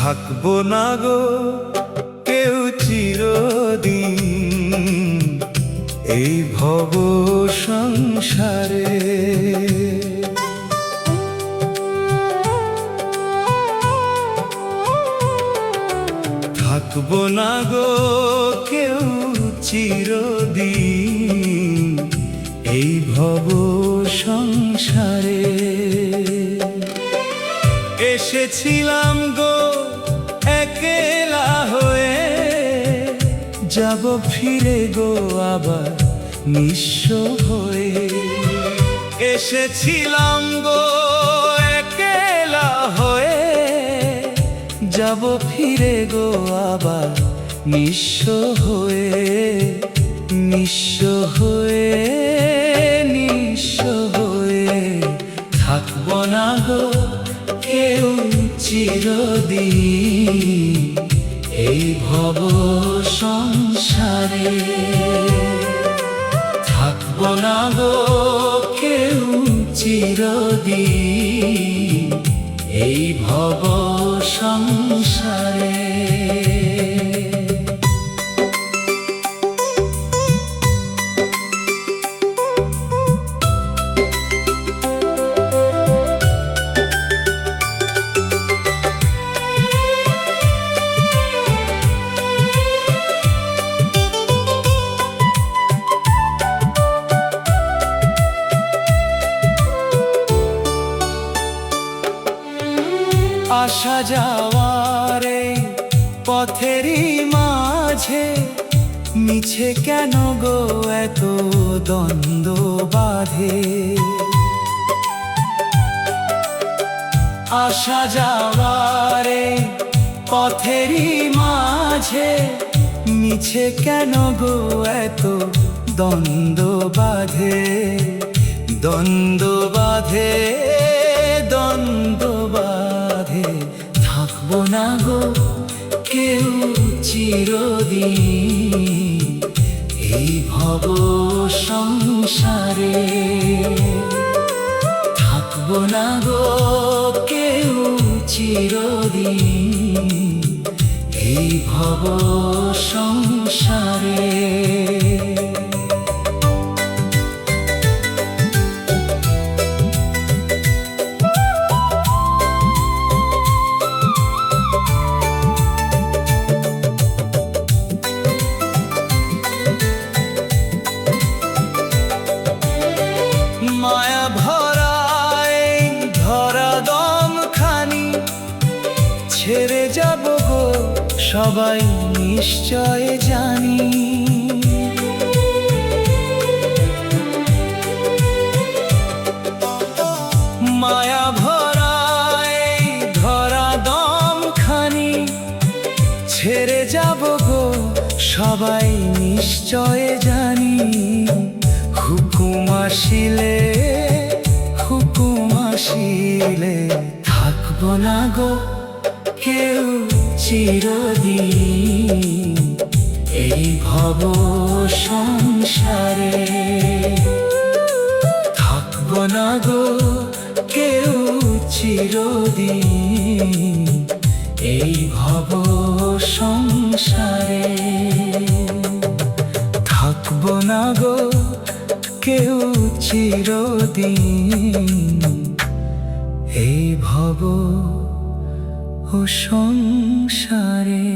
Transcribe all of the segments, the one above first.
থাকবো না গো কেউ চিরদিন এই ভব সংসারে। থাকবো না গো কেউ চিরদিন এই ভব সংসারে। এসেছিলাম গো একলা হয়ে, যাব ফিরে গো আবার নিঃস্ব হয়ে। এসেছিলাম গো একলা হয়ে, যাব ফিরে গো আবার নিঃস্ব হয়ে। নিঃস্ব হয়ে, নিঃস্ব হয়ে থাকবো না গো কেউ চিরদিন এই ভব সংসারে। থাকবো না গো কেউ চিরদিন এই ভব সংসারে। আসা যাওয়ার এই পথেরই মাঝে মিছে কেন গো এত দ্বন্দ্ব বাঁধে। আসা যাওয়ার এই পথেরই মাঝে মিছে কেন গো এত দ্বন্দ্ব বাঁধে। দ্বন্দ্ব বাঁধে, দ্বন্দ্ব বাঁধে থাকবো না গো কেউ চিরদিন এই ভব সংসারে। থাকবো না গো কেউ চিরদিন এই ভব সংসারে। মায়া ভরা এই ধরা দম খানি ছেড়ে যাব গো সবাই নিশ্চয় জানি। মায়া ভরা এই ধরা দম খানি ছেড়ে যাব গো সবাই নিশ্চয় জানি। হুকুম আসিলে, হুকুম আসিলে থাকবো না গো কেউ চিরদিন এই ভব সংসারে। থাকবো না গো কেউ চিরদিন এই ভব সংসারে। থাকবো না গো কেউ চিরদিন এই ভব সংসারে।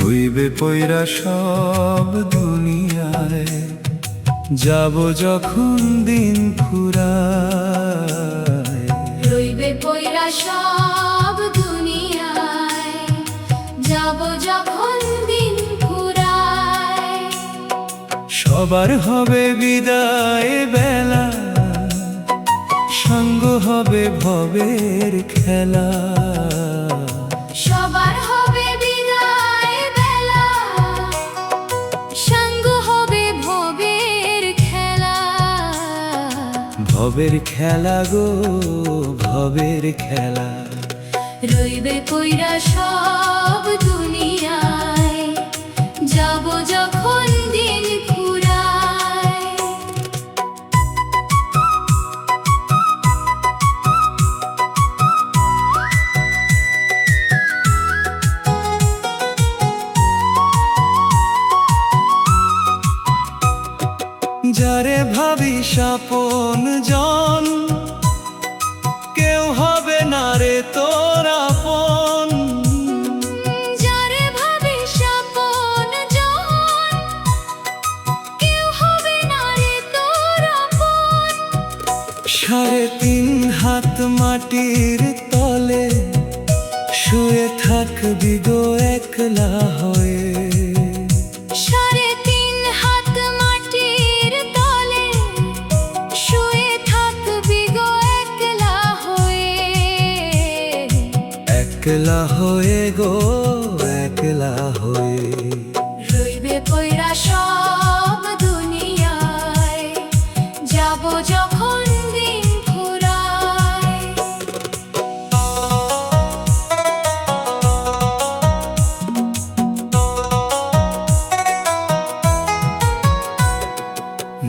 রইবে পয়রা সব দুনিয়ায়, যাব যখন দিন ফুরায়। রইবে পয়রা সব দুনিয়ায়, যাব যখন দিন ফুরায়। সবার হবে বিদায় বেলা, সঙ্গ হবে ভবের খেলা, সবার হবে বিদায় বেলা, সঙ্গ হবে ভবের খেলা। ভবের খেলা গো ভবের খেলা। রইবে পইরা সব দুনিয়ায়, যাব যখন দিন ফুরায়। যারে ভাবি আপন জন, কেউ হবে না রে তোর আপন। যারে ভাবিস আপন জন, কেউ হবে না রে তোর আপন। 3.5 হাত মাটির তলে শুয়ে থাকবি গো একলা হয়ে। 3.5 হাত মাটির তলে শুয়ে থাকবি গো একলা হয়ে। একলা হয়ে গো একলা হয়ে। রইবে পইরা সব দুনিয়ায়, যাব যখন দিন ফুরায়।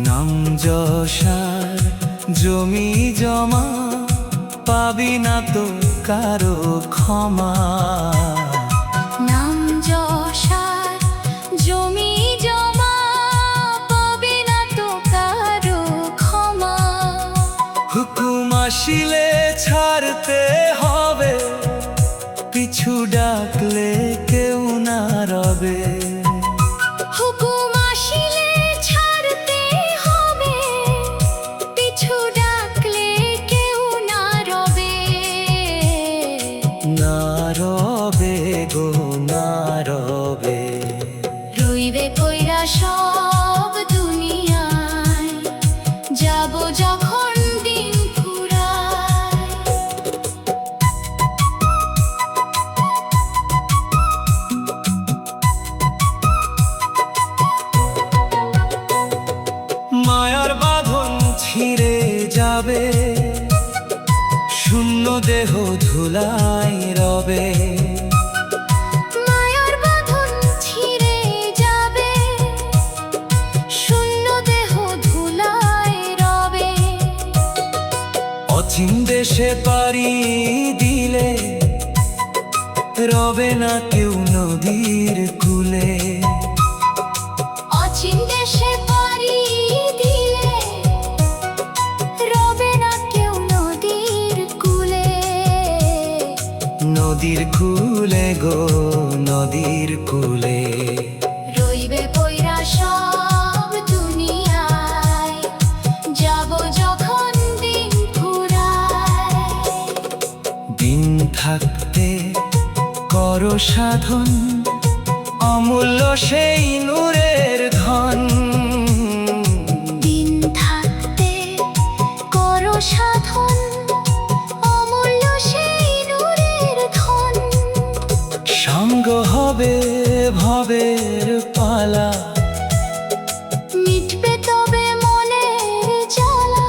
নাম যশার জমি জমা পাবি না তো কারো ক্ষমা। নাম যশার জমি জমা পাবে না তো কারো ক্ষমা। হুকুম আসিলে ছাড়তে হবে, পিছু ডাকলে কেউ না রবে। হুকুম আসিলে ছাড়তে হবে, পিছু ডাকলে কেউ না রবে। না রবে গো না রবে। রইবে পইরা সব দুনিয়ায়, যাব যখন দিন ফুরায়। মায়ার বাঁধন ছিঁড়ে যাবে, শূন্য দেহ ধুলাই রবে। মায়ার বাঁধন ছিঁড়ে যাবে, শূন্য দেহ ধুলায় রবে। অচিন দেশে পাড়ি দিলে রবে না কেউ নদীর কূলে। অচিন দেশে পাড়ি দিলে রবে না কেউ নদীর কূলে। নদীর কূলে গো নদীর কূলে। রইবে পইরা সব দুনিয়ায়, যাব যখন দিন ফুরায়। দিন থাকতে করো সাধন, অমূল্য সেই নূরের ধন। দিন থাকতে করো সাধন, অমূল্য সেই নূরের ধন। সঙ্গ হবে ভবের পালা, মিটবে তবে মনের জ্বালা।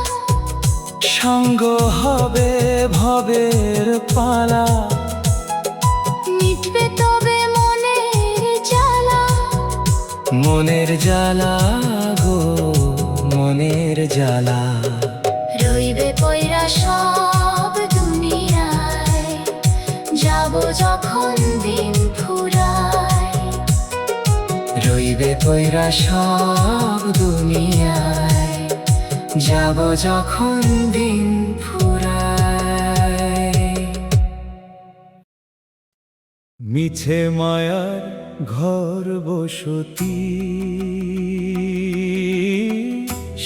সঙ্গ হবে ভবের পালা। মিটবে তবে মনের জ্বালা। মনের জ্বালা গো মনের জ্বালা। রইবে পইরা সব দুনিয়ায়, যাব যখন দিন ফুরায়। রইবে পইরা সব দুনিয়ায়, যাব যখন দিন ফুরায়। মিছে মায়ার ঘর বসতি,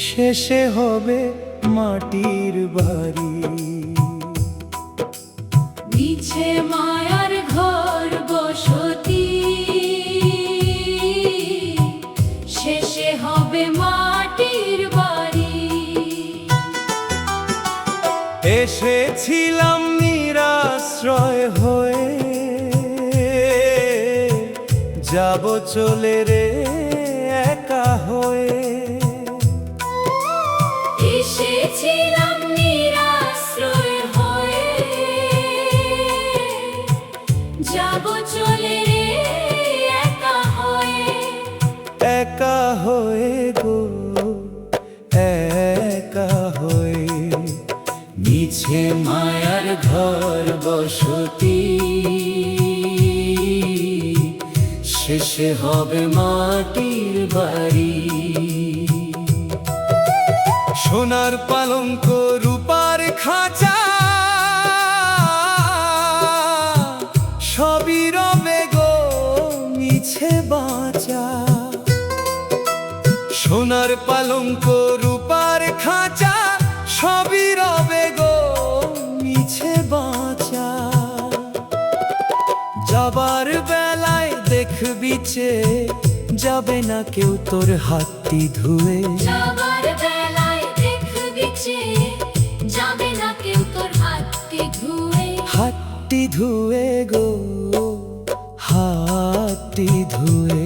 শেষে হবে মাটির বাড়ি। মিছে মায়ার ঘর বসতি, শেষে হবে মাটির বাড়ি। এসেছিলাম নিরাশ্রয় হয়ে, যাব চলে রে একা হয়ে। এসেছিলাম নিরাশ্রয় হয়ে, যাব চলে রে একা হয়ে। একা হয়ে গো, একা হয়ে। মিছে মায়ার ঘর বসতি, শেষে হবে মাটির বাড়ি। সোনার পালঙ্ক রূপার খাঁচা, সবই রবে গো মিছে বাঁচা। সোনার পালঙ্ক রূপার খাঁচা, সবই রবে গো মিছে বাঁচা। যাবার বেলায় দেখবি চেয়ে, যাবে না কেউ তোর হাতটি ধুয়ে। যাবার বেলায় দেখবি চেয়ে, যাবে না কেউ তোর হাতটি ধুয়ে। হাতটি ধুয়ে গো, হাতটি ধুয়ে।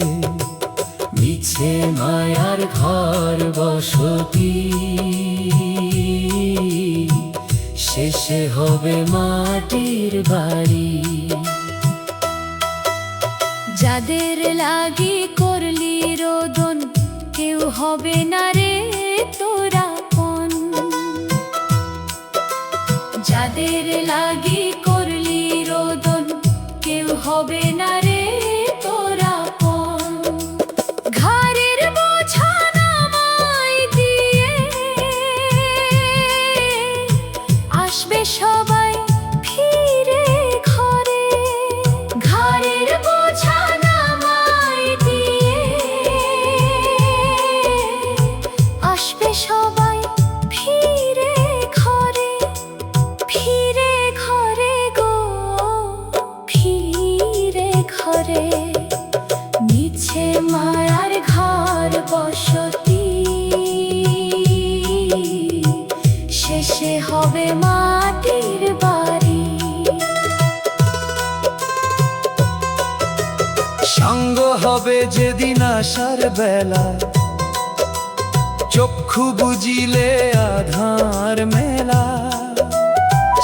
মিছে মায়ার ঘর বসতি, শেষে হবে মাটির বাড়ি। যাদের লাগি করলি রোদন, কেউ হবে না রে তোরা আপন। যাদের লাগি করলি রোদন, কেউ হবে না রে তোরা আপন। ঘাড়ের বোঝা নামাই দিয়ে, আসবে সবাই ফিরে ঘরে। ঘাড়ের বোঝা নামাই দিয়ে, আসবে সবাই ফিরে ঘরে। ফিরে ঘরে গো, ফিরে ঘরে। মিছে মায়ার ঘর বসতি, শেষে হবে মাটির বাড়ি। সঙ্গ হবে যেদিন আসার বেলা, চক্ষু বুঝিলে আধার মেলা।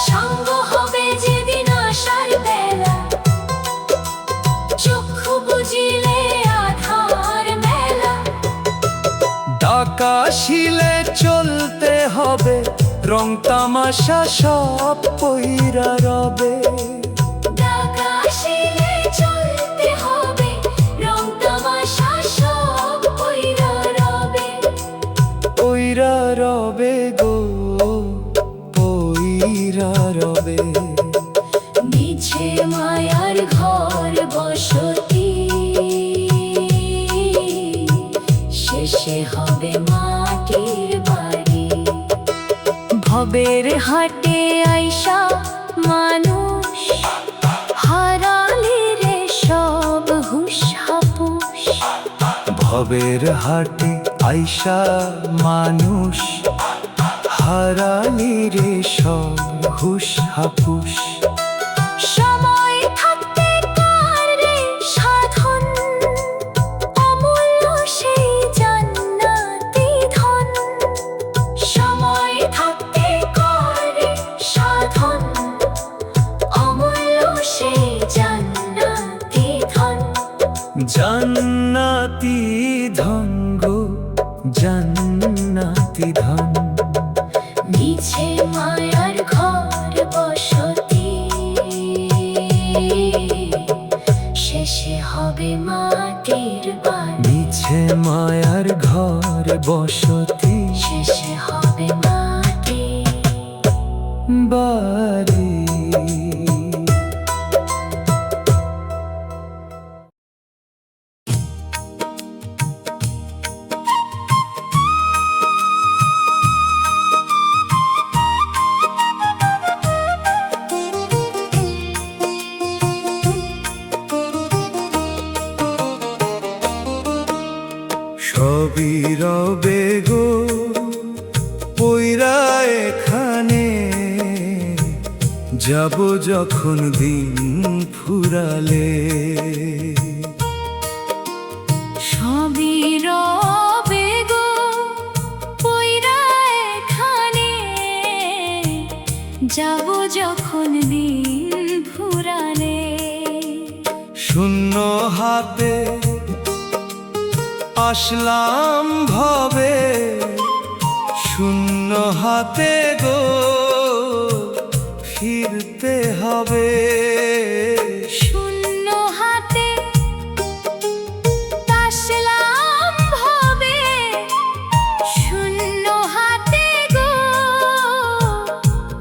সঙ্গ হবে যেদিন আসার বেলা, চক্ষু বুঝিলে আধার মেলা। ডাকা শিলে চলতে হবে, রং তামাশা সব পইরা রবে। ডাকা শিলে চলতে হবে, রং তামাশা সব পইরা রবে। পইরা রবে গো, পইরা রবে। মিছে মায়ার ঘর বসতি, শেষে হবে মাটির বাড়ি। ভবের হাটে আইসা মানুষ, হারালি রে সব হুঁশ হাপুস। ভবের হাটে আইসা মানুষ, হারালি রে সব হুশ হাপুস। সময় থাকতে কার রে সাধন, অমূল্য সেই জান্নাতি ধন। সময় থাকতে কার রে সাধন, অমূল্য সেই জান্নাতি ধন। জান্নাতি ধন গো, জান্নাতি ধন। মিছে মায়ার ঘর বসতি, শেষে হবে মাটির বাড়ি। মিছে মায়ার ঘর বসতি, শেষে হবে মাটির বাড়ি। সবই রবে গো পইরা এখানে, যাব যখন দিন ফুরালে। সবই রবে গো পইরা এখানে, যাব যখন দিন ফুরালে। শূন্য হাতে আসলাম ভবে, শূন্য হাতে গো ফিরতে হবে। শূন্য হাতে আসলাম ভবে, শূন্য হাতে গো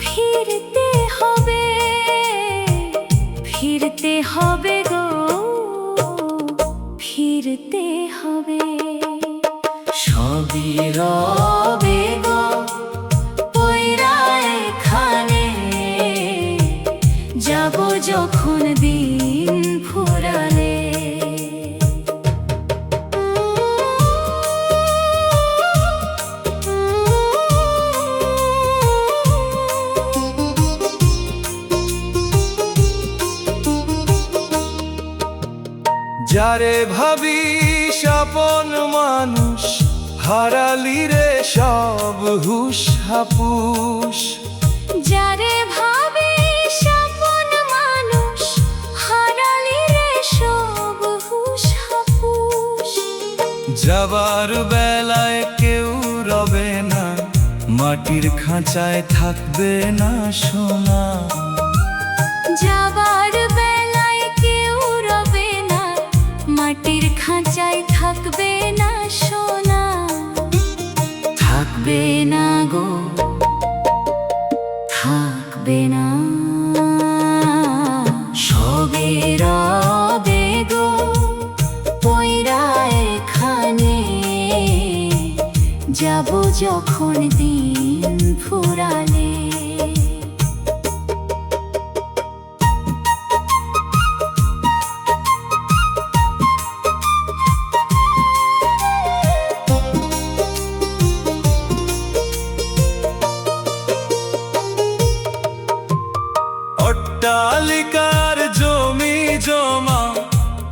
ফিরতে হবে, ফিরতে হবে গো ফিরতে হবে। সবই রবে গো পইরা এখানে, যাব যখন দিন ফুরালে। যারে ভাবি আপন মানুষ, হারালি রে সব হুশ হাপুস। যারে ভাবে আপন মানুষ, হারালি রে সব হুশ হাপুস। যাবার বেলায় কেউ রবে না, মাটির খাঁচায় থাকবে না সোনা। যাবার বেলায় কেউ রবে না, মাটির খাঁচায় থাকবে না সোনা। থাকবে না গো থাকবে না, সবে রবে গো পইরা এখানে, যাব যখন দিন ফুরালে। অট্টালিকার জমি জমা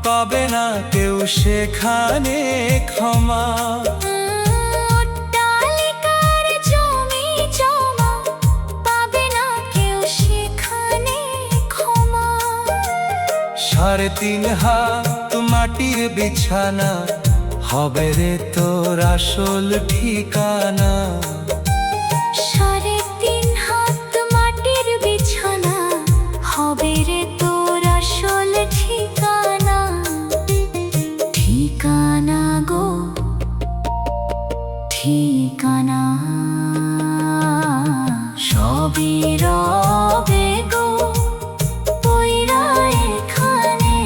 পাবে না কেউ সেখানে ক্ষমা। অট্টালিকার জমি জমা পাবে না কেউ সেখানে ক্ষমা। 3.5 হাত মাটির বিছানা হবে রে তোর আসল ঠিকানা। 3.5 হাত মাটির বিছানা হবে রে তোর আসল ঠিকানা। ঠিকানা গো ঠিকানা, সবই রবে গো পইরা এখানে,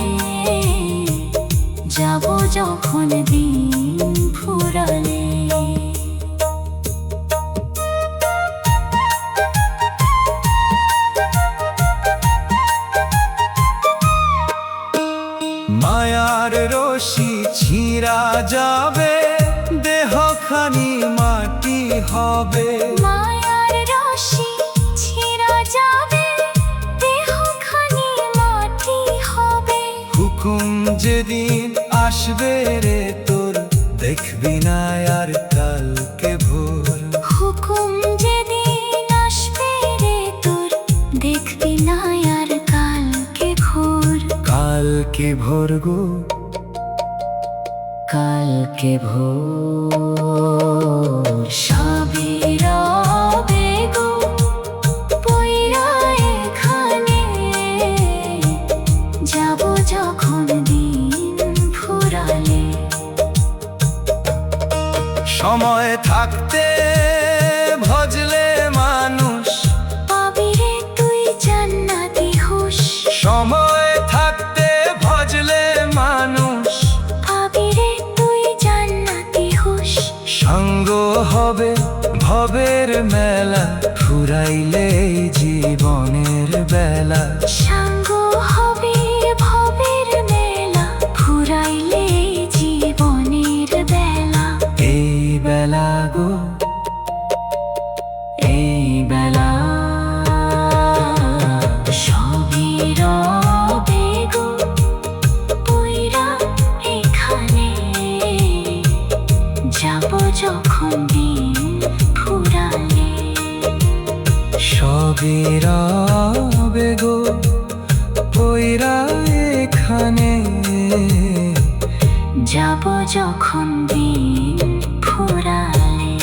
যাব যখন দিন ফুরালে। মায়ার রশি ছিঁড়া যাবে, দেহখানি মাটি হবে। মায়ার রশি ছিঁড়া যাবে, দেহখানি মাটি হবে। হুকুম যেদিন আসবে রে তোর, দেখবি না আর কালকে ভোর। হুকুম যেদিন আসবে রে তোর, দেখবি না আর কালকে ভোর। কালকে ভোর গো কালকে ভোর, সবই রবে গো পইরা এখানে, যাব যখন দিন ফুরালে। সময় থাকতে ভজলে মানুষ, পাবি রে তুই জান্নাতি হুশ। সময় থাকতে ভজলে মানুষ, পাবি রে তুই জান্নাতি হুশ। সঙ্গ হবে ভবের মেলা, ফুরাইলে এই জীবনের বেলা। সাঙ্গ হবে ভবের মেলা, ফুরাইলে জীবনের বেলা। এই বেলা গো এই বেলা, যখন দিন ফুরালে, সবই রবে গো পইরা এখানে, যাব যখন দিন ফুরালে।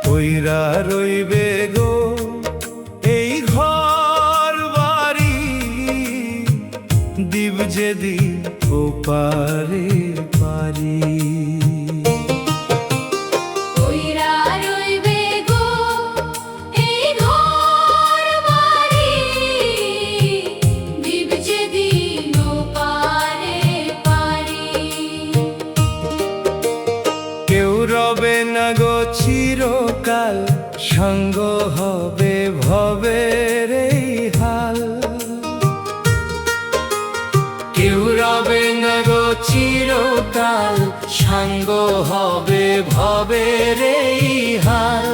পইরা রইবে গো এই ঘর বাড়ি, দিব যেদিন ওপারে পারি। পইরা রইবে গো এই ঘর বাড়ি, দিব যেদিন ওপারে পারি। কেউ রবে না গো চিরকাল, সঙ্গ হবে ভবের এই হাল। কেউ রবে না গো চিরকাল, সঙ্গ হবে ভবের এই হাল।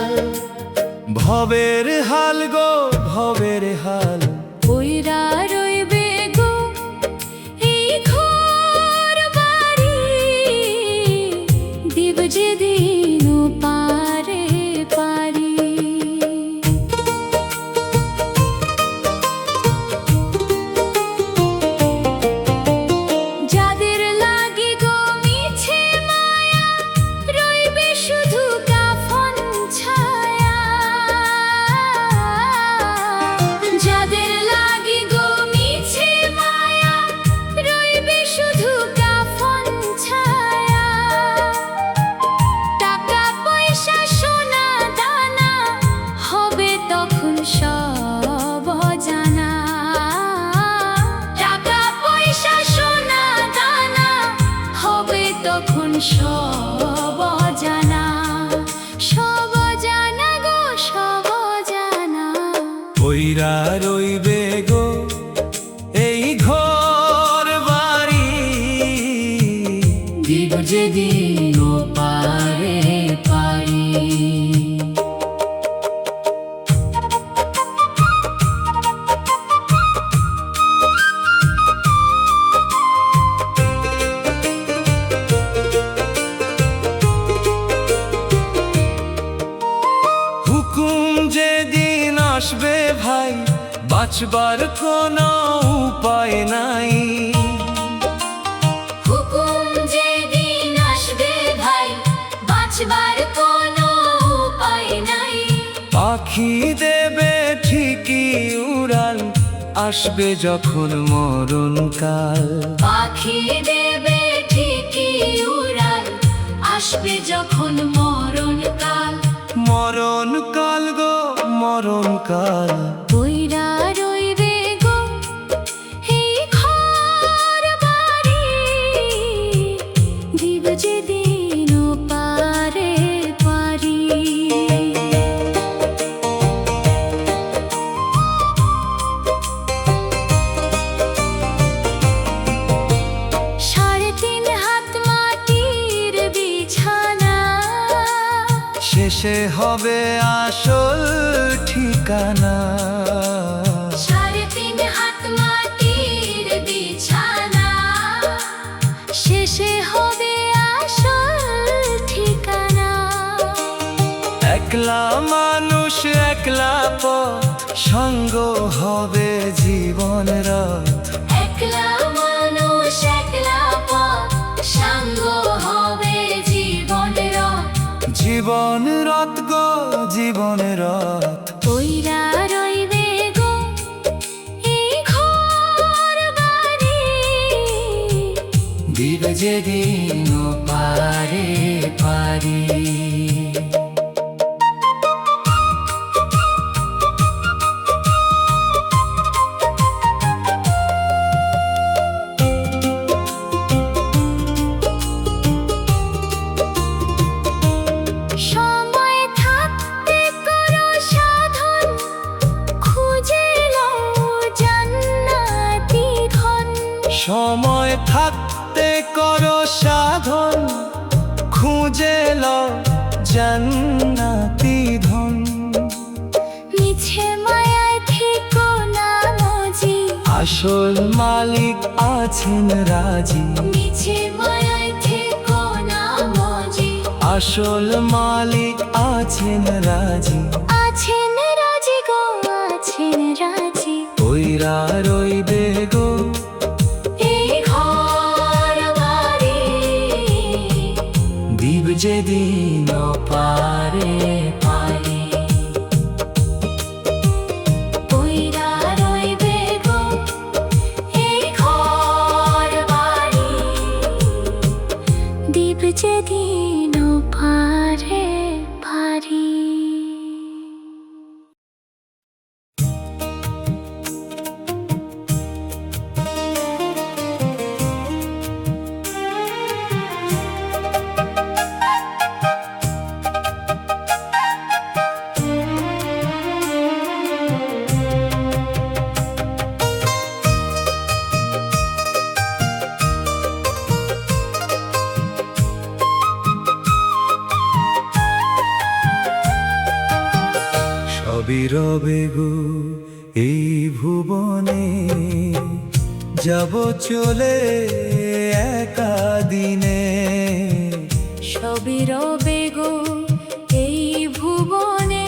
ভবের হাল গো ভবের হাল। পইরা রইবে গো এই ঘর বাড়ি, দিব যেদিন ওপারে পারি। যাদের লাগি গো মিছে মায়া, রইবে শুধু কাফন ছায়া। যাদের লাগি গো মিছে মায়া, রইবে শুধু কাফন ছায়া। টাকা পয়সা সোনা দানা হবে তখন সব অজানা। টাকা পয়সা সোনা দানা হবে তখন সব অজানা। সব অজানা গো সব অজানা। পইরা রইবে গো এই ঘর বাড়ি, দিব যেদিন ওপারে পারি। হুকুম যেদিন আসবে ভাই, বাঁচবার কোনো উপায় নাই। হুকুম যেদিন আসবে ভাই, বাঁচবার কোনো উপায় নাই। পাখি দেবে ঠিকই উড়াল, আসবে যখন মরণকাল। পাখি দেবে ঠিকই উড়াল, আসবে যখন মরণকাল। মরণকাল গো মরণকাল। পইরা রইবে গো এই ঘর বাড়ি, দিব যেদিন ওপারে পারি। 3.5 হাত মাটির বিছানা, শেষে হবে আসল ঠিকানা। 3.5 হাত মাটির বিছানা, শেষে হবে আসল ঠিকানা। একলা মানুষ একলা পথ, সঙ্গ হবে জীবন রথ। একলা মানুষ একলা পথ, সঙ্গ হবে জীবন রথ। জীবন রথ গো জীবন রথ। পইরা রইবে গো এই ঘর বাড়ি, দিব যেদিন ওপারে পারি। সময় থাকতে করো সাধন, খুঁজে লও জান্নাত। সময় থাকতে করো সাধন, খুঁজে লও জান্নাতি ধন। মিছে মায়ায় থেকো না মজি, আসল মালিক আছেন রাজি। মিছে মায়ায় থেকো না মজি, আসল মালিক আছেন রাজি। আছেন রাজি গো, আছেন রাজি। ওইরা রইবে গো এই ঘর বাড়ি, দিব যেদিন পারে পারে। ওইরা রইবে গো এই ঘর বাড়ি, দীপ যেদিন পারে পারি। সবই রবে গো এই ভুবনে, যাব চলে একা দিনে। সবই রবে গো এই ভুবনে,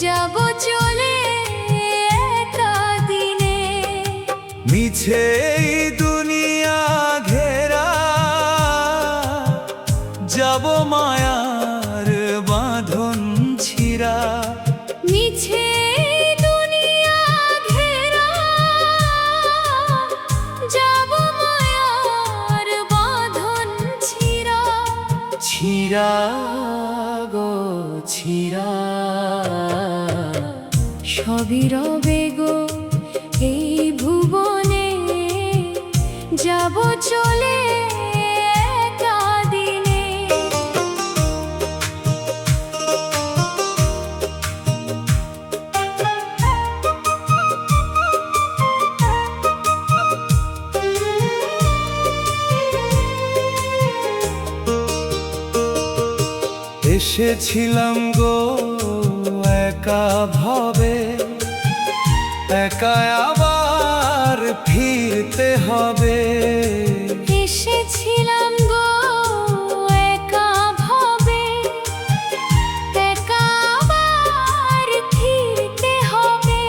যাব চলে একা দিনে। মিছে এই দুনিয়া ঘেরা, যাব মায়ার বাঁধন ছিঁড়া। মিছে দুনিয়া ঘেরা, যাব মায়ার বাঁধন ছিঁড়া। ছিঁড়া গো ছিঁড়া। সবই রবে গো এই ভুবনে, যাব চলে একা দিনে। এসেছিলাম গো একা ভাবে, একা আবার ফিরতে হবে। এসেছিলাম গো একা ভাবে, একা আবার ফিরতে হবে।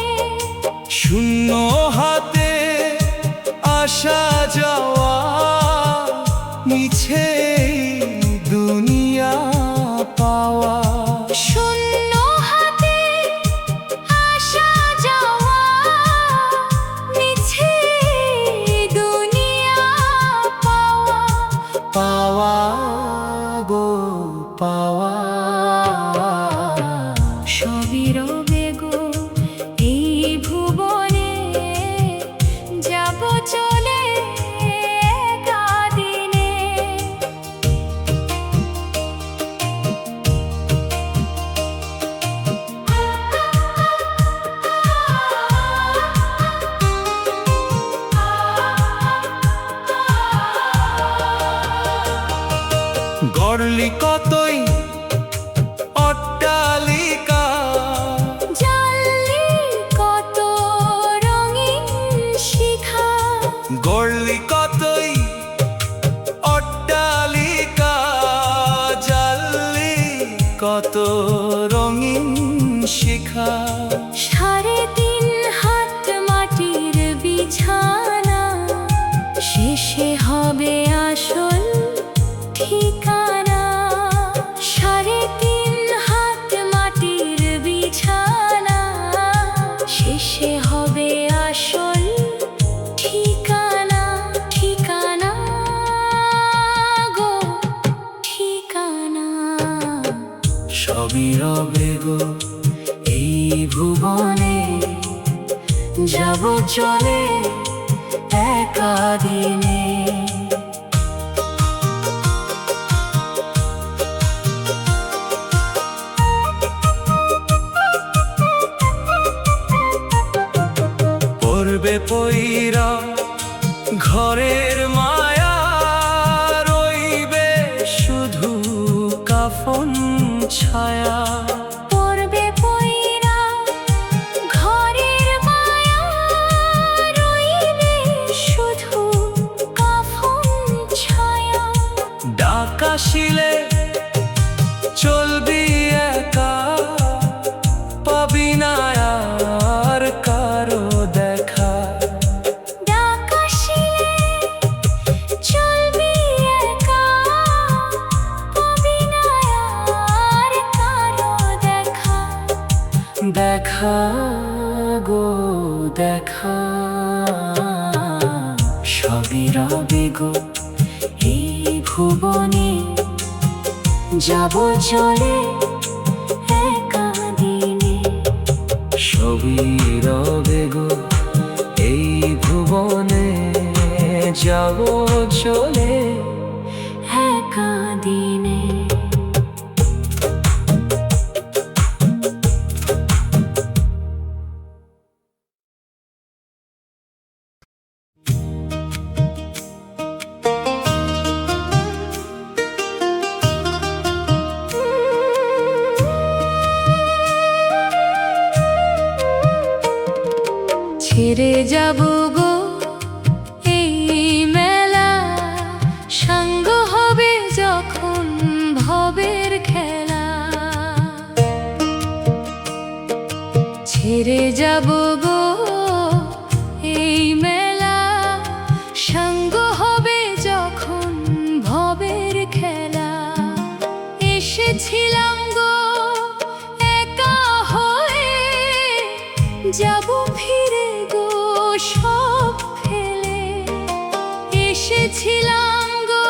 শূন্য হাতে আসা যাওয়া, মিছে দুনিয়া পাওয়া। শূন্য হাতে আসা যাওয়া, মিছে দুনিয়া পাওয়া। পাওয়া গো পাওয়া। সবই রবে গো এই ভুবনে, যাব চলে একা দিনে। গড়লি কতই অট্টালিকা, জানলি কত রঙিন শিখা। গড়লি কতই অট্টালিকা, জ্বাললি কত রঙিন শিখা। 3.5 হাত মাটির বিছানা, শেষে হবে আসল ঠিকানা। 3.5 হাত মাটির বিছানা, শেষে হবে আসল ঠিকানা। ঠিকানা গো ঠিকানা। সবই রবে গো এই ভুবনে, যাব চলে একা দিনে। পড়বে পইরা ঘরের মায়া রইবে শুধু কাফন ছায়া। পড়বে পইরা ঘরের মায়া রইবে শুধু কাফন ছায়া। ডাক আসিলে চলবি একা, পাবি না আর কারো দেখা। ডাক আসিলে চলবি একা, পাবি না আর কারো দেখা। দেখা গো দেখা, সবই রবে গো এই ভুবনে। যাব চলে একা দিনে, সবই রবে গো এই ভুবনে। যাব চলে একা দিনে। ছেড়ে যাব গো এই মেলা, সঙ্গ হবে যখন ভবের খেলা। ছেড়ে যাব গো এই মেলা, সঙ্গ হবে যখন ভবের খেলা। এসেছিলাম গো একা হয়ে, যাব ফিরে গো সব ফেলে। এসেছিলাম গো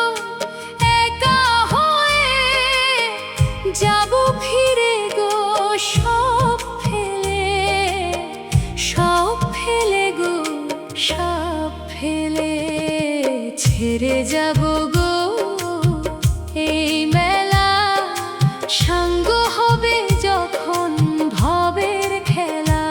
একা হয়ে, যাব ফিরে গো সব ফেলে। সব ফেলে গো সব ফেলে। ছেড়ে যাব গো এই মেলা, সঙ্গ হবে যখন ভবের খেলা।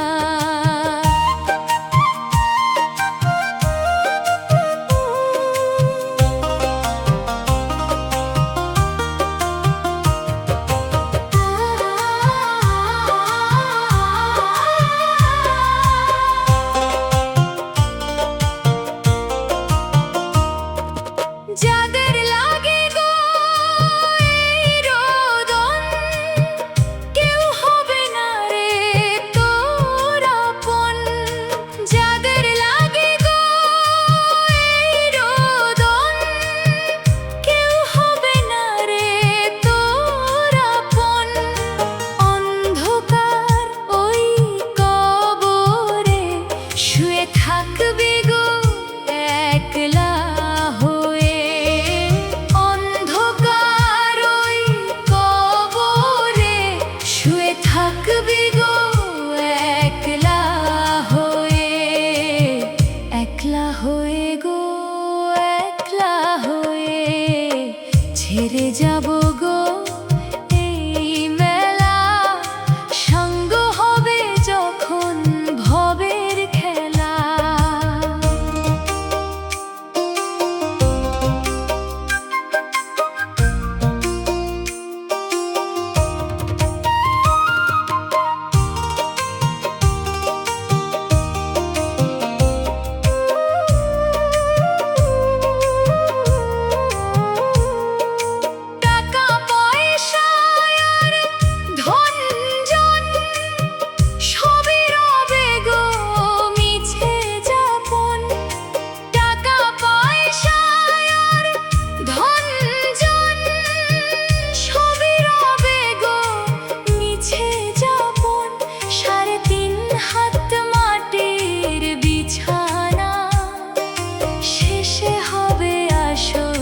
যাদের লাগে গো এই রোদন, কেউ হবে না রে তোর আপন। যাদের লাগে গো এই রোদন, কেউ হবে না রে তোর আপন। অন্ধকার ওই কবরে শুয়ে থাকবি গো একলা হয়ে। অন্ধকার ওই কবরে শুয়ে থাকবি গো একলা হয়ে। একলা হয়ে গো একলা হয়ে। ছেড়ে যাব গো এই মেলা, সঙ্গ হবে যখন ভবের খেলা। টাকা পয়সা আর ধন জন, সবই রবে গো মিছে যাপন। টাকা পয়সা আর ধন জন, সবই রবে গো মিছে যাপন। 3.5 হাত মাটির বিছানা, শেষে হবে আসল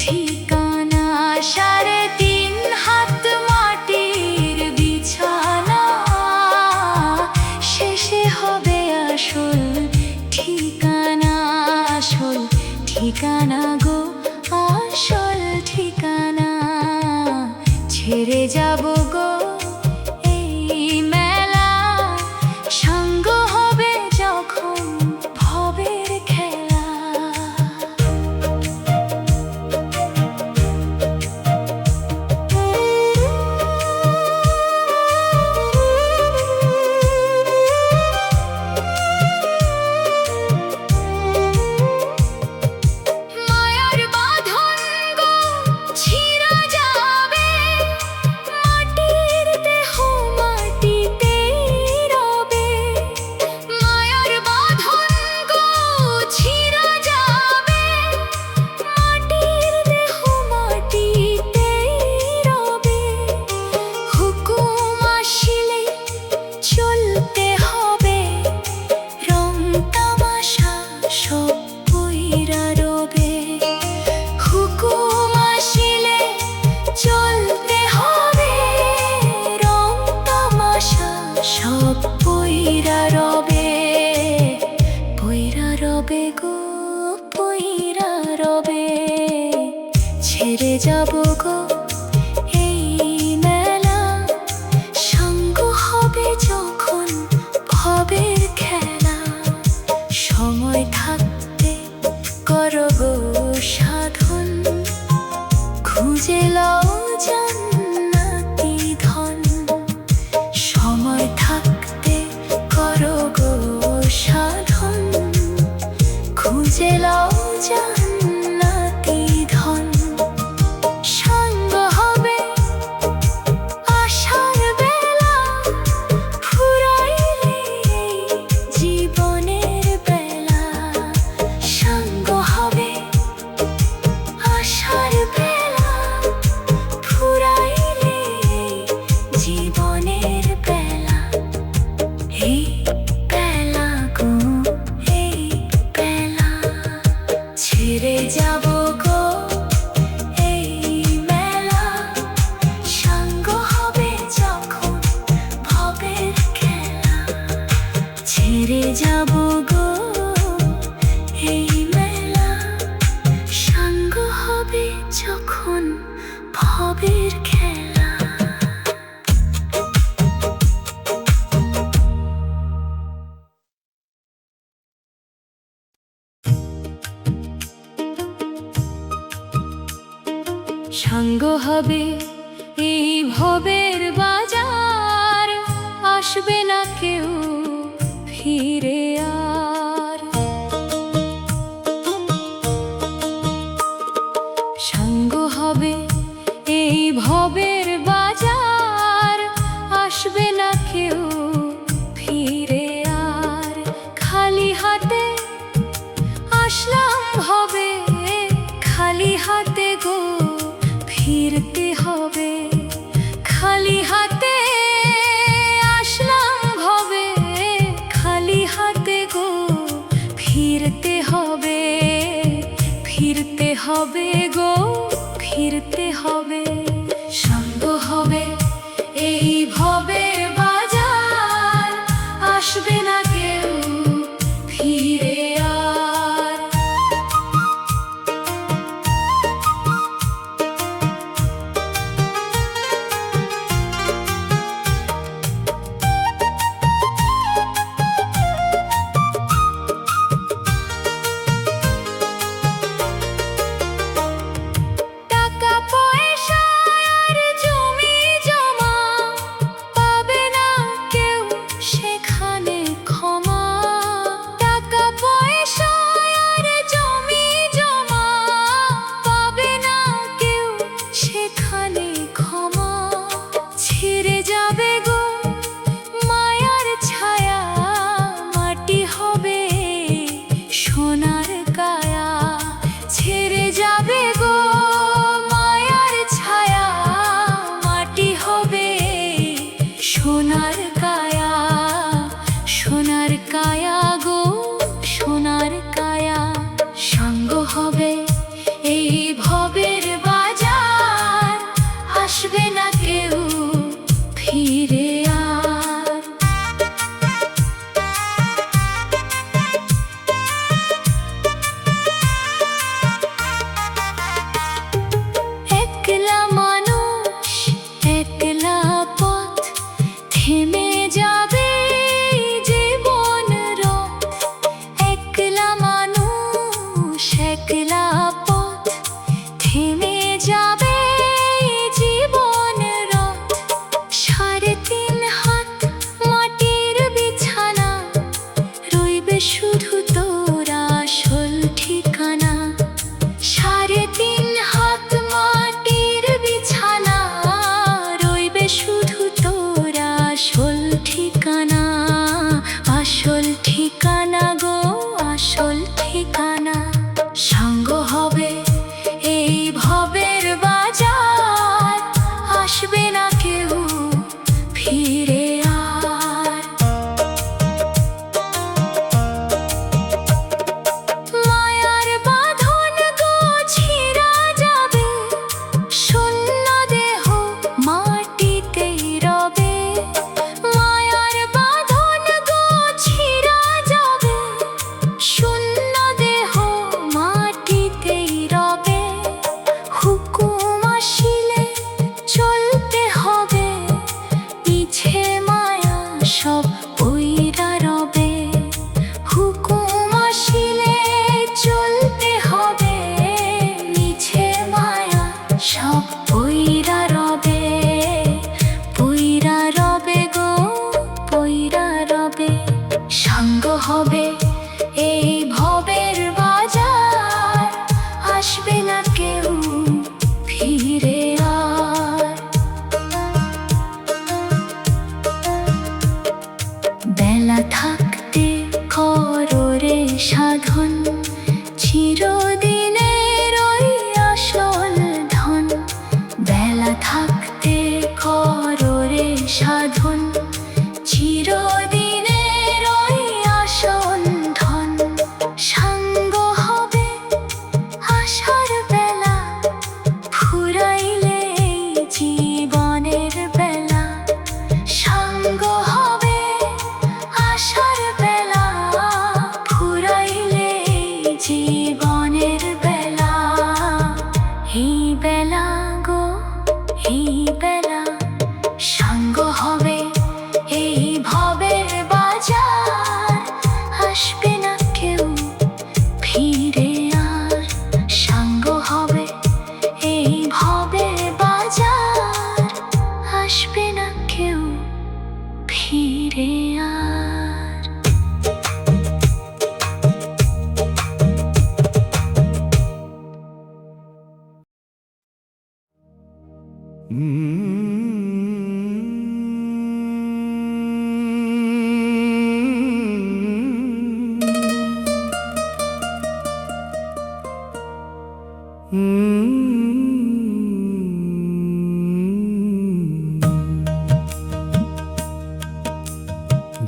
ঠিকানা। 3.5 হাত মাটির বিছানা, শেষে হবে আসল ঠিকানা। আসল ঠিকানা গো আসল ঠিকানা। ছেড়ে যাব গো এই মেলা, সঙ্গ হবে যখন ভবের খেলা। রবে গো পইরা রবে, ছেড়ে যাব গো এই মেলা। সঙ্গ হবে যখন ভবের খেলা, সময় থাকতে করো গো সাধন, খুঁজে লও জান্নাতি ধন। সময় থাকতে করো গো সাধন, খুঁজে লও জান্নাতি ধন। সঙ্গ হবে আশার বেলা, ফুরাইলে জীবনের বেলা। সঙ্গ হবে আশার বেলা, ফুরাইলে জীবনের বেলা। এই বেলা গো এই বেলা, ছেড়ে যাব গো এই মেলা। সঙ্গ হবে যখন ভবের খেলা, ছেড়ে যাব গো এই মেলা। সঙ্গ হবে যখন ভবের খেলা। সঙ্গ হবে এই ভবের বাজার, আসবে না কেউ ফিরে আর। সঙ্গ হবে এই ভবের বাজার, আসবে না কেউ ফিরে আর। খালি হাতে আসলাম ভবে, খালি হাতে গো ফিরতে হবে। খালি হাতে আসলাম ভবে, খালি হাতে গো ফিরতে হবে। ফিরতে হবে গো ফিরতে হবে। সঙ্গ হবে এই ভবের বাজার, আসবে না কেউ ফিরে আর। টাকা পয়সা আর জমি জমা পাবে না কেউ সেখানে সাধন চিরদিনের ওই আসল ধন বেলা থাকতে করো রে সাধন চিরদিনের ওই আসল ধন সাঙ্গ হবে আশার বেলা ফুরাইলে এই জীবনের বেলা সাঙ্গ হবে আশার বেলা ফুরাইলে এই জীবনের বেলা এই বেলা গো এই বেলা সাঙ্গ হবে এই ভবের বাজার আসবে না কেউ ফিরে আর সাঙ্গ হবে এই ভবের বাজার আসবে না কেউ ফিরে আর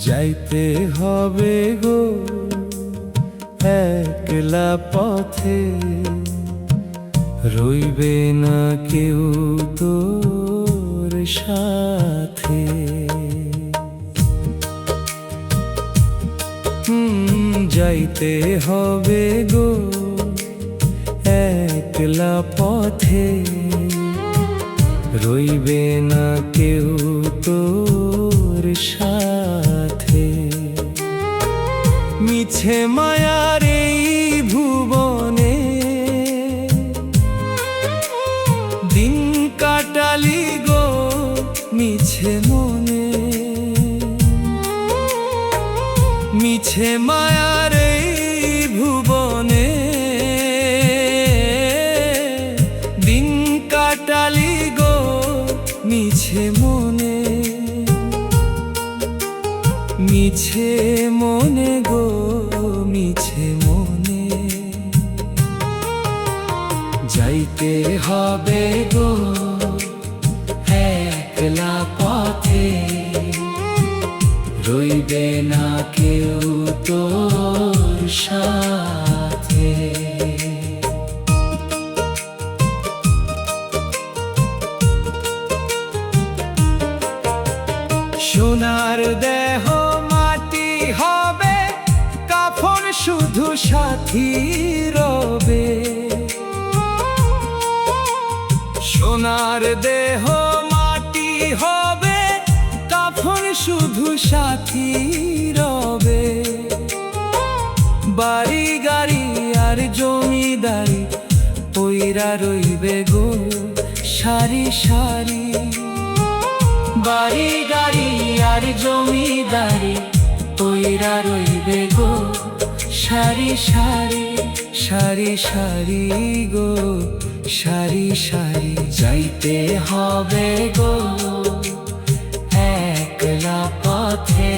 যাইতে হবে গো একলা পথে, রইবে না কেউ তোর সাথে। যাইতে হবে গো একলা পথে, রইবে না কেউ তোর সাথে। মিছে মায়ার এই ভুবনে দিন কাটালি গো মিছে মনে, মিছে মায়ার এই ভুবনে দিন কাটালি গো মিছে মনে, মিছে মনে গো মিছে মনে। যাইতে হবে গো একলা পথে, রইবে না কেউ তোর সাথে। সোনার দেহ মাটি হবে, কাফন শুধু সাথী রবে। সোনার দেহ মাটি হবে, কাফন শুধু সাথী রবে। বাড়ি গাড়ি আর জমিদারি পইরা রইবে গো সারি সারি। বাড়ি গাড়ি আর জমিদারি পইরা রইবে গো সারি সারি, সারি সারি গো সারি সারি। যাইতে হবে গো একলা পথে,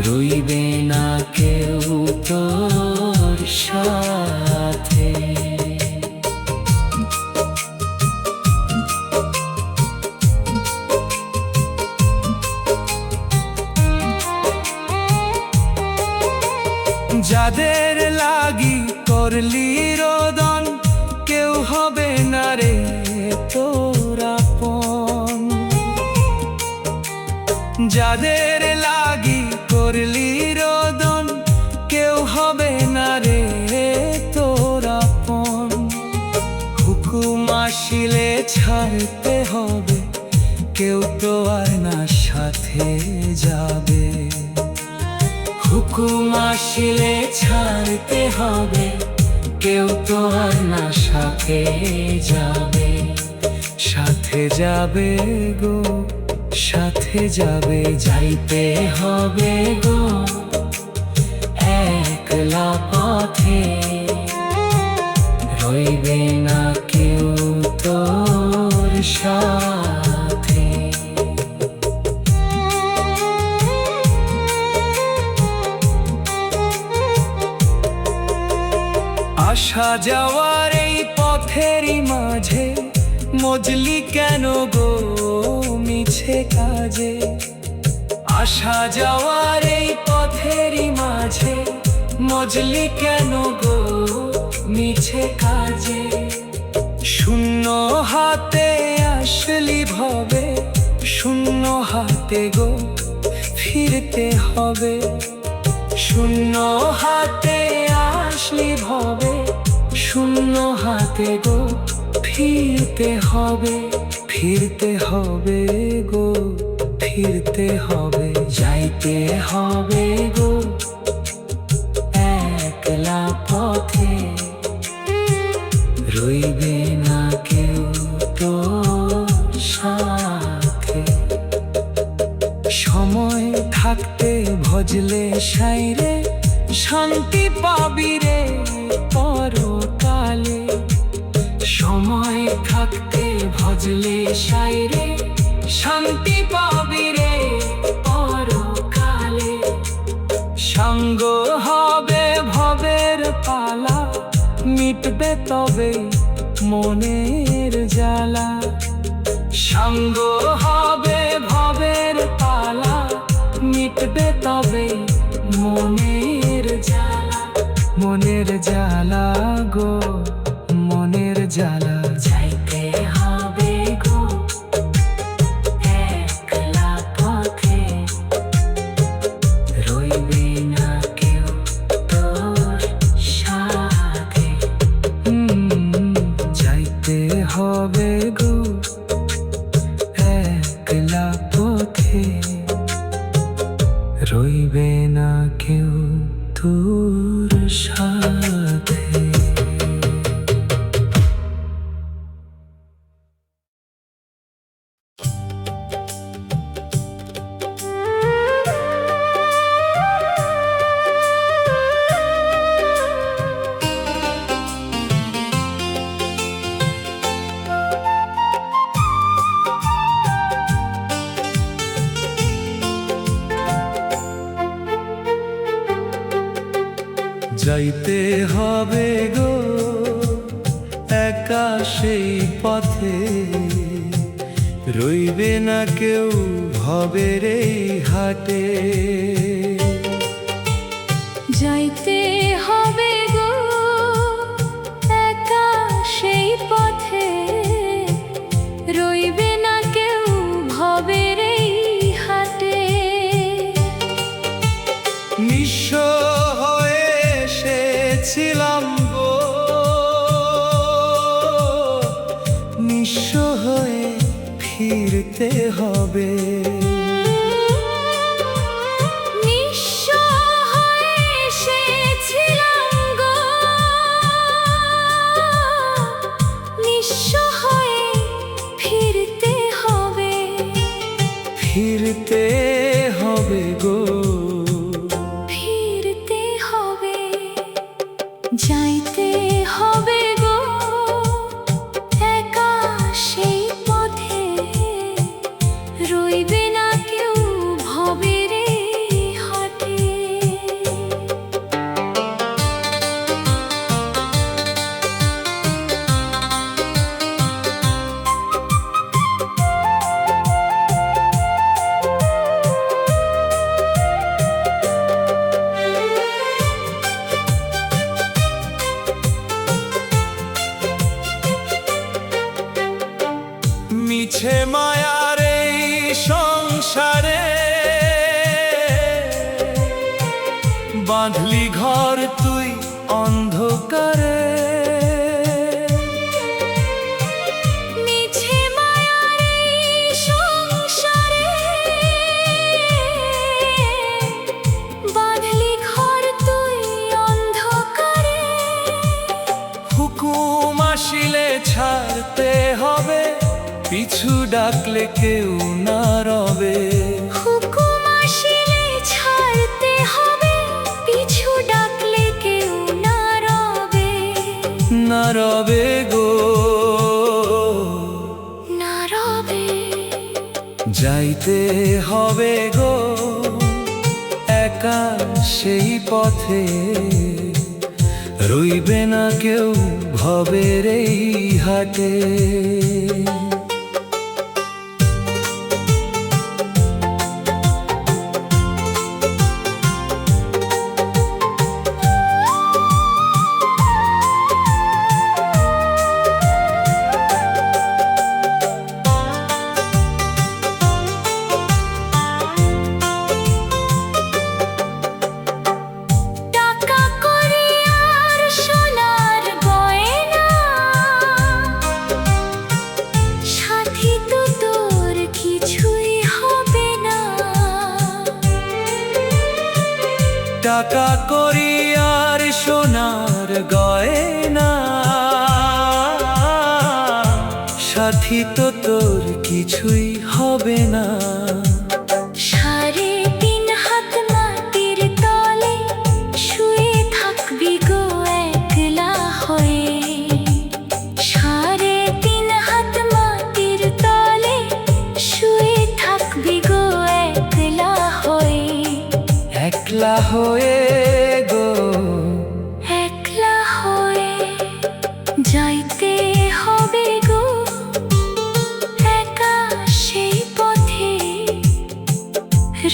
রইবে না কেউ তোর সাথে। যাদের লাগি করলি রোদন, কেউ হবে না রে তোর আপন। যাদের লাগি করলি রোদন, কেউ হবে না রে তোর আপন। হুকুম আসিলে ছাড়তে হবে, কেউ তো আর না সাথে যাবে। হুকুম আসিলে ছাড়তে হবে, কেউ তো আর না সাথে যাবে। সাথে যাবে গো সাথে যাবে। যাইতে হবে গো একলা পথে, রইবে না কেউ তোর সাথে। আসা যাওয়ার এই পথেরই মাঝে মজলি কেন গো মিছে কাজে? আসা যাওয়ার এই পথেরই মাঝে মজলি কেন গো মিছে কাজে? শূন্য হাতে আসলি ভবে, শূন্য হাতে গো ফিরতে হবে। শূন্য হাতে আসলি ভবে, শূন্য হাতে গো ফিরতে হবে। ফিরতে হবে গো, ফিরতে হবে, যাইতে হবে গো একলা পথে। রইবে না কেউ তোর সাথে। সময় থাকতে ভজলে সাইরে শান্তি পাবি রে পরকালে। সময় থাকতে ভজলে সাইরে শান্তি পাবি রে পরকালে। সঙ্গ হবে ভবের পালা, মিটবে তবে মনের জ্বালা। সঙ্গ হবে ভবের পালা, মিটবে তবে মনের জ্বালা। মনের জ্বালা গো, মনের জ্বালা। যাইতে হবে গো একলা পথে। রইবে না কেউ তোর সাথে। যাইতে হবে গো একলা পথে। রইবে না কেউ তোর সাথে। যাইতে হবে গো একা সেই পথে। রইবে না কেউ ভবের এই হাটে। যাইতে হবে গো একা সেই পথে। রইবে না কেউ ভবের এই হাটে। নিঃস্ব হয়ে এসেছিলাম গো, নিঃস্ব হয়ে ফিরতে হবে। নিঃস্ব হয়ে এসেছিলাম গো, নিঃস্ব হয়ে ফিরতে হবে। ফিরতে হবে গো, ফিরতে হবে। যাইতে হবে গো একা সেই পথে। রইবে না কেউ ভবের এই হাটে। মিছে মায়ার এই সংসারে বাঁধলি ঘর তুই অন্ধকারে। মিছে মায়ার এই সংসারে বাঁধলি ঘর তুই অন্ধকারে। হুকুম আসিলে ছাড়তে হবে, পিছু ডাকলে কেউ না রবে। হুকুম আসিলে ছাড়তে হবে, পিছু ডাকলে কেউ না রবে। না রবে গো, না রবে। যাইতে হবে গো একা সেই পথে। রইবে না কেউ ভবের এই হাটে। টাকা কড়ি আর সোনার গয়না, সাথী তো তোর কিছুই হবে না। টাকা করি আর সোনার গয়না, সাথী তো তোর কিছুই হবে না। 3.5 হাত মাটির তলে শুয়ে থাকবি গো একলা হয়ে। 3.5 হাত মাটির তলে শুয়ে থাকবি গো একলা হয়ে। একলা হয়ে গো, একলা হয়ে যাইতে হবে গো একা সেই পথে।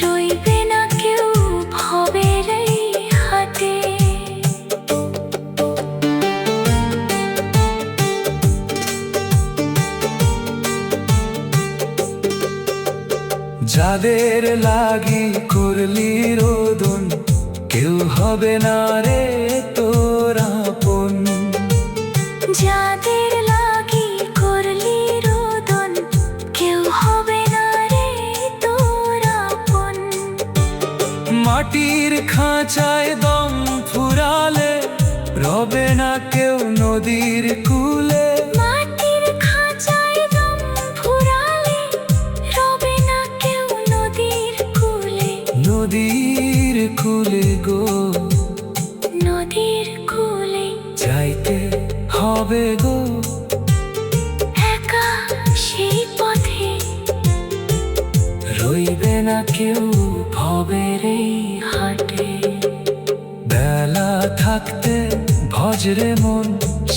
রইবে না কেউ ভবের এই হাটে। যাদের লাগি করলি রোদন, কেউ হবে না রে তোর আপন। যাদের লাগি করলি রোদন, কেউ হবে না রে তোর আপন। মাটির খাঁচায় দম ফুরালে রবে না কেউ নদীর কূলে। মাটির খাঁচায় দম ফুরালে রবে না কেউ নদীর কূলে। নদীর কূলে গো, নদীর কূলে যাইতে হবে গো একা সেই পথে। রইবে না কেউ ভবের এই হাটে। বেলা থাকতে ভজরে মন,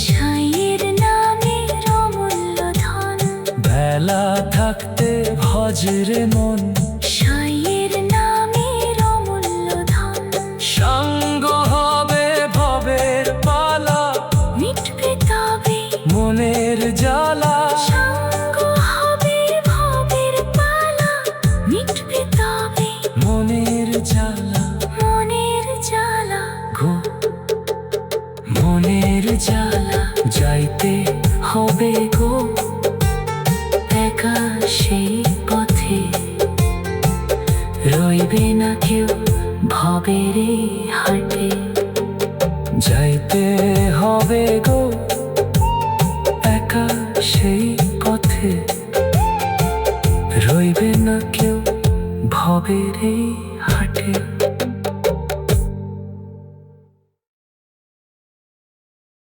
সাইয়ের নামের অমূল্য ধন। বেলা থাকতে ভজরে মন, সাইয়ের নামের অমূল্য ধন। সঙ্গ হবে ভবের পালা, মিটবে তবে মনের জ্বালা। সঙ্গ হবে ভবের পালা, মিটবে তবে মনের জ্বালা মনের জ্বালা গো, মনের জ্বালা। যাইতে হবে গো একা সেই পথে। রইবে না কেউ ভবের এই হাটে। যাইতে হবে গো একা সেই পথে। রইবে না কেউ ভবের এই